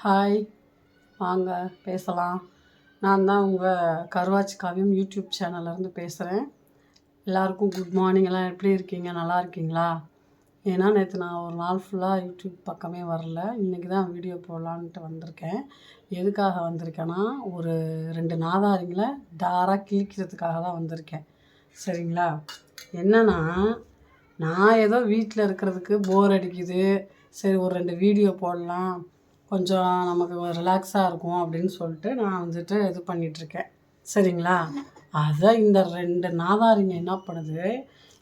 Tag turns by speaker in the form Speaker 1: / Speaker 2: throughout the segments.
Speaker 1: Hi, வாங்க பேசலாம். நான் தான் உங்கள் கருவாச்சி காவியம் யூடியூப் சேனல்லேருந்து பேசுகிறேன். எல்லாருக்கும் குட் மார்னிங். எல்லாம் எப்படி இருக்கீங்க? நல்லா இருக்கீங்களா? ஏன்னா நேற்று நான் ஒரு நாள் ஃபுல்லாக யூடியூப் பக்கமே வரல. இன்றைக்கி தான் வீடியோ போடலான்ட்டு வந்திருக்கேன். எதுக்காக வந்திருக்கேன்னா, ஒரு 2 நாதாரிங்களை தாராக கிழிக்கிறதுக்காக தான் வந்திருக்கேன். சரிங்களா? என்னென்னா, நான் ஏதோ வீட்டில் இருக்கிறதுக்கு போர் அடிக்குது, சரி ஒரு 2 வீடியோ போடலாம், கொஞ்சம் நமக்கு ரிலாக்ஸாக இருக்கும் அப்படின்னு சொல்லிட்டு நான் வந்துட்டு இது பண்ணிகிட்ருக்கேன். சரிங்களா? அதை இந்த 2 நாதாரிங்க என்ன பண்ணுது,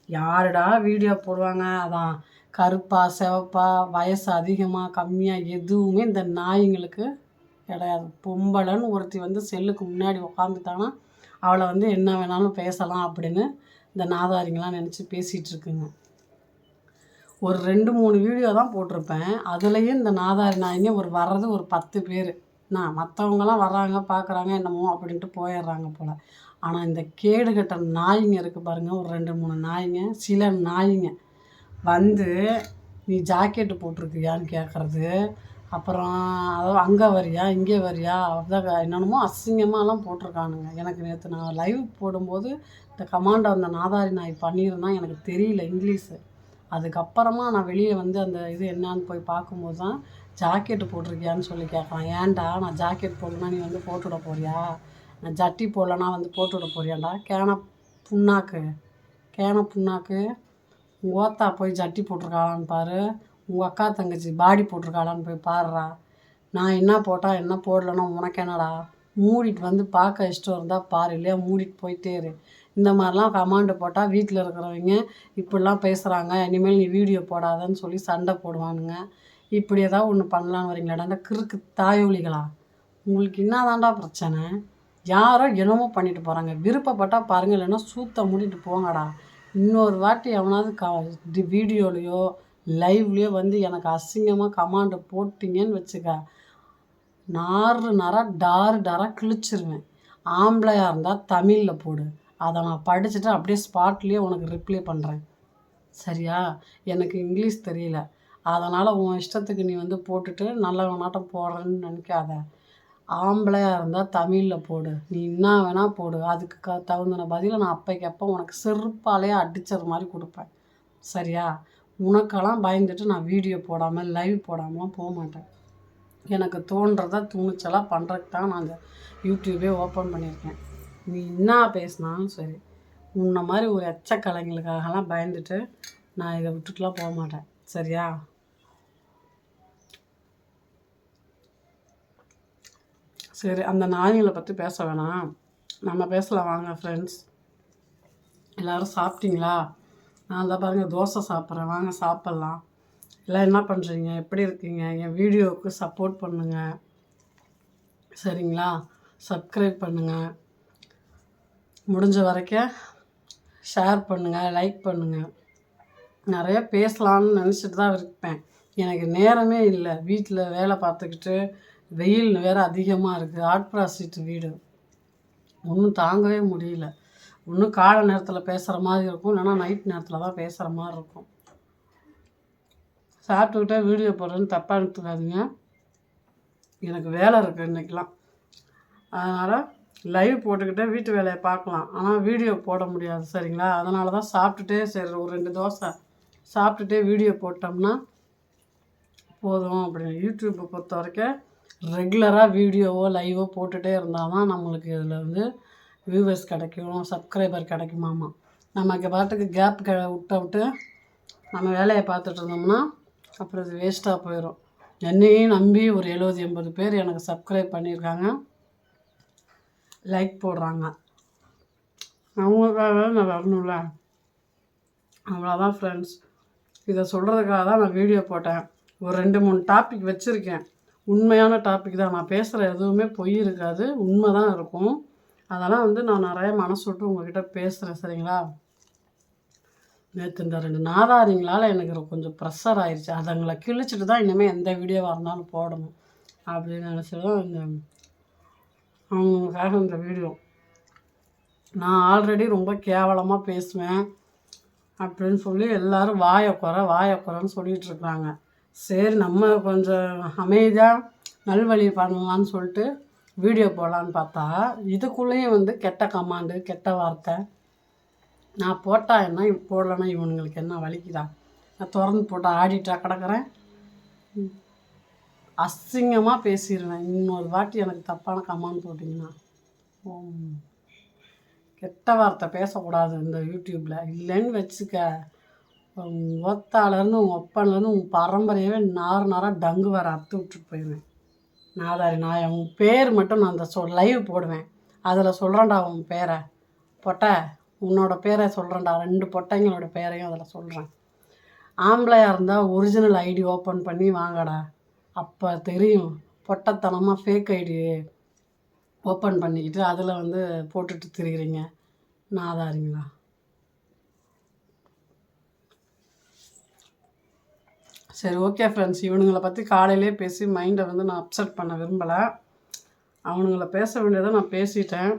Speaker 1: யாருடா வீடியோ போடுவாங்க, அதான் கருப்பா சிவப்பா வயசு அதிகமாக கம்மியாக எதுவுமே இந்த நாய்ங்களுக்கு கிடையாது. பொம்பளைன்னு ஒருத்தி வந்து செல்லுக்கு முன்னாடி உட்காந்துட்டாங்கன்னா அவளை வந்து என்ன வேணாலும் பேசலாம் அப்படின்னு இந்த நாதாரிங்களாம் நினச்சி பேசிகிட்ருக்குங்க. ஒரு 2-3 வீடியோ தான் போட்டிருப்பேன். அதுலேயும் இந்த நாதாரி நாய்ங்க வர்றது ஒரு 10 பேர். மற்றவங்களாம் வர்றாங்க பார்க்குறாங்க என்னமோ அப்படின்ட்டு போயிடுறாங்க போல். ஆனால் இந்த கேடுகட்ட நாய்ங்க இருக்குது பாருங்கள், ஒரு 2-3 நாய்ங்க, சில நாய்ங்க வந்து நீ ஜாக்கெட்டு போட்டிருக்கியான்னு கேட்குறது, அப்புறம் அதாவது அங்கே வரியா இங்கே வரியா அப்படிதான் என்னென்னமோ அசிங்கமாலாம் போட்டிருக்கானுங்க. எனக்கு நேற்று நான் லைவ் போடும்போது இந்த கமாண்டை அந்த நாதாரி நாய் பண்ணியிருந்தான், எனக்கு தெரியல இங்கிலீஷு. அதுக்கப்புறமா நான் வெளியே வந்து அந்த இது என்னான்னு போய் பார்க்கும்போது தான் ஜாக்கெட்டு போட்டிருக்கியான்னு சொல்லி கேட்குறான். ஏன்டா நான் ஜாக்கெட் போடலன்னா நீ வந்து போட்டுவிட போறியா? நான் ஜட்டி போடலன்னா வந்து போட்டுவிட போறியாண்டா? கேன புண்ணாக்கு உங்கள் ஓத்தா போய் ஜட்டி போட்டிருக்காளான்னு பாரு, உங்கள் அக்கா தங்கச்சி பாடி போட்டிருக்காளான்னு போய் பாடுறா. நான் என்ன போட்டால் என்ன போடலன்னா உனக்கு என்னடா? மூடிட்டு வந்து பார்க்க இஷ்டம் இருந்தால் பாரு, இல்லையா மூடிட்டு போயிட்டே இரு. இந்த மாதிரிலாம் கமாண்டு போட்டால் வீட்டில் இருக்கிறவங்க இப்படிலாம் பேசுகிறாங்க, இனிமேல் நீ வீடியோ போடாதன்னு சொல்லி சண்டை போடுவானுங்க. இப்படி ஏதாவது ஒன்று பண்ணலான்னு வரீங்களாடா அந்த கிறுக்கு தாயொலிகளா? உங்களுக்கு என்னதான்டா பிரச்சனை? யாரோ என்னமோ பண்ணிட்டு போகிறாங்க, விருப்பப்பட்டால் பாருங்கள், இல்லைன்னா சூத்தை மூடிட்டு போங்கடா. இன்னொரு வாட்டி எவனாவது வீடியோலையோ லைவ்லேயோ வந்து எனக்கு அசிங்கமாக கமாண்டு போட்டிங்கன்னு வச்சுக்க, டாராக கிழிச்சிருவேன். ஆம்பளையாக இருந்தால் தமிழில் போடு, அதை நான் படிச்சுட்டு அப்படியே ஸ்பாட்லேயே உனக்கு ரிப்ளை பண்ணுறேன். சரியா? எனக்கு இங்கிலீஷ் தெரியல, அதனால் உன் இஷ்டத்துக்கு நீ வந்து போட்டுட்டு நல்லவனாட்டம் போடுறேன்னு நினைக்காத. ஆம்பளையாக இருந்தால் தமிழில் போடு, நீ என்ன வேணால் போடு, அதுக்கு தகுந்த பதிலை நான் அப்போக்கு அப்போ உனக்கு செருப்பாலே அடித்தது மாதிரி கொடுப்பேன். சரியா? உனக்கெல்லாம் பயந்துட்டு நான் வீடியோ போடாமல் லைவ் போடாமலாம் போக மாட்டேன். எனக்கு தோன்றதை துணிச்சலாக பண்ணுறதுக்கு தான் நான் அந்த யூடியூபே ஓப்பன் பண்ணியிருக்கேன். நீ என்ன பேசினாலும் சரி, உன்னை மாதிரி ஒரு எச்சக்கலைங்களுக்காகலாம் பயந்துட்டு நான் இதை விட்டுட்டுலாம் போக மாட்டேன். சரியா? சரி, அந்த நாய்களை பற்றி பேச வேணாம், நம்ம பேசலாம் வாங்க ஃப்ரெண்ட்ஸ். எல்லோரும் சாப்பிட்டீங்களா? நான் தான் பாருங்கள் தோசை சாப்பிட்றேன், வாங்க சாப்பிட்லாம். எல்லாம் என்ன பண்ணுறீங்க, எப்படி இருக்கீங்க? என் வீடியோவுக்கு சப்போர்ட் பண்ணுங்கள். சரிங்களா? சப்ஸ்கிரைப் பண்ணுங்கள், முடிஞ்ச வரைக்கும் ஷேர் பண்ணுங்கள், லைக் பண்ணுங்கள். நிறைய பேசலான்னு நினச்சிட்டு தான் இருப்பேன், எனக்கு நேரமே இல்லை. வீட்டில் வேலை பார்த்துக்கிட்டு வெயில் வேறு அதிகமாக இருக்குது. ஆட்பிராசிட்டு வீடு ஒன்றும் தாங்கவே முடியல. ஒன்றும் காலை நேரத்தில் பேசுகிற மாதிரி இருக்கும், இல்லைன்னா நைட் நேரத்தில் தான் பேசுகிற மாதிரி இருக்கும். சாப்பிட்டுக்கிட்டே வீடியோ போடுறேன்னு தப்பாக எடுத்துக்காதீங்க, எனக்கு வேலை இருக்குது இன்றைக்கெலாம். அதனால் லைவ் போட்டுக்கிட்டே வீட்டு வேலையை பார்க்கலாம், ஆனால் வீடியோ போட முடியாது. சரிங்களா? அதனால தான் சாப்பிட்டுட்டே சரி ஒரு 2 தோசை சாப்பிட்டுட்டே வீடியோ போட்டோம்னா போதும் அப்படின்னு. யூடியூப்பை பொறுத்த வரைக்கும் ரெகுலராக வீடியோவோ லைவோ போட்டுகிட்டே இருந்தால் தான் நம்மளுக்கு இதில் வந்து வியூவர்ஸ் கிடைக்கும், சப்ஸ்கிரைபர் கிடைக்குமாமா. நமக்கு பாட்டுக்கு கேப் விட்டு நம்ம வேலையை பார்த்துட்டு இருந்தோம்னா அப்புறம் இது வேஸ்ட்டாக போயிடும். என்னையும் நம்பி ஒரு 70-80 பேர் எனக்கு சப்ஸ்கிரைப் பண்ணியிருக்காங்க, லைக் போடுறாங்க. அவங்களுக்காக நான் வரணும்ல, அவ்வளோதான் ஃப்ரெண்ட்ஸ். இதை சொல்கிறதுக்காக தான் நான் வீடியோ போட்டேன். ஒரு 2-3 டாபிக் வச்சுருக்கேன், உண்மையான டாபிக் தான். நான் பேசுகிற எதுவுமே பொய் இருக்காது, உண்மை தான் இருக்கும். அதெல்லாம் வந்து நான் நிறைய மனசு விட்டு உங்கள்கிட்ட பேசுகிறேன். சரிங்களா? நேற்று இந்த 2 நாதாரிங்களால் எனக்கு கொஞ்சம் ப்ரெஷர் ஆயிடுச்சு, அதுங்களை கிழிச்சிட்டு தான் இனிமேல் எந்த வீடியோவாக இருந்தாலும் போடணும் அப்படின்னு நினச்சிட்டு தான் இந்த அவங்களுக்காக இந்த வீடியோ. நான் ஆல்ரெடி ரொம்ப கேவலமாக பேசுவேன் அப்படின்னு சொல்லி எல்லோரும் வாயை குறைன்னு சொல்லிகிட்ருக்குறாங்க. சரி, நம்ம கொஞ்சம் அமைதியாக நல்வழி பண்ணலான்னு சொல்லிட்டு வீடியோ போடலான்னு பார்த்தா இதுக்குள்ளேயும் வந்து கெட்ட கமாண்டு கெட்ட வார்த்தை. நான் போட்டால் என்ன போடலைன்னா இவனுங்களுக்கு என்ன வலிக்குதா? நான் திறந்து போட்டு ஆடிட்டா கிடக்கிறேன். அசிங்கமாக பேசிடுவேன். இன்னொரு வாட்டி எனக்கு தப்பான கமாண்ட் போட்டிங்கன்னா கெட்ட வார்த்தை பேசக்கூடாது இந்த யூடியூப்பில். இல்லைன்னு வச்சுக்க, ஒத்தாலேருந்து உங்கள் ஒப்பன்லேருந்து உங்கள் பரம்பரையவே நாராக டங்கு வர அறுத்து விட்டுட்டு போயிடுவேன். நாதாரி நான் உன் பேர் மட்டும் நான் அந்த லைவ் போடுவேன். அதில் சொல்கிறேன்டா உன் பேரை பொட்டை, உன்னோட பேரை சொல்கிறேன்டா. 2 பொட்டைங்களோட பேரையும் அதில் சொல்கிறேன். ஆம்பளையாக இருந்தால் ஒரிஜினல் ஐடி ஓப்பன் பண்ணி வாங்கடா, அப்போ தெரியும். பொட்டத்தனமாக ஃபேக் ஐடி ஓப்பன் பண்ணிக்கிட்டு அதில் வந்து போட்டுட்டு திரிகிறீங்க நாதாரிங்களா. சரி, ஓகே ஃப்ரெண்ட்ஸ், இவனுங்களை பற்றி காலையிலே பேசி மைண்டை வந்து நான் அப்செட் பண்ண விரும்பலை. அவனுங்களை பேச வேண்டியதை நான் பேசிட்டேன்.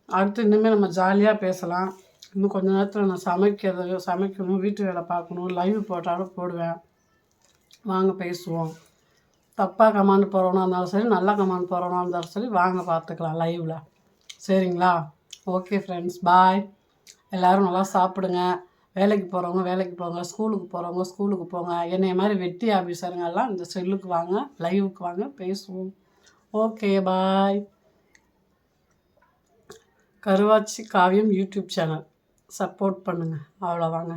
Speaker 1: அடுத்து இன்னுமே நம்ம ஜாலியாக பேசலாம். இன்னும் கொஞ்ச நேரத்தில் நான் சமைக்கணும், வீட்டு வேலை பார்க்கணும். லைவ் போட்டாலும் போடுவேன். வாங்க பேசுவோம். தப்பாக கமாண்ட் போகிறவனா இருந்தாலும் சரி, நல்ல கமாண்ட் போகிறவனா இருந்தாலும் சரி, வாங்க பார்த்துக்கலாம் லைவில். சரிங்களா? ஓகே ஃப்ரெண்ட்ஸ், பாய். எல்லோரும் நல்லா சாப்பிடுங்க. வேலைக்கு போகிறவங்க வேலைக்கு போங்க, ஸ்கூலுக்கு போகிறவங்க ஸ்கூலுக்கு போங்க. என்னைய மாதிரி வெட்டி ஆஃபீஸருங்கெல்லாம் இந்த செல்லுக்கு வாங்க, லைவுக்கு வாங்க, பேசுவோம். ஓகே, பாய். Karuvachi Kaviyam YouTube channel support பண்ணுங்கள். அவ்வளோதாங்க.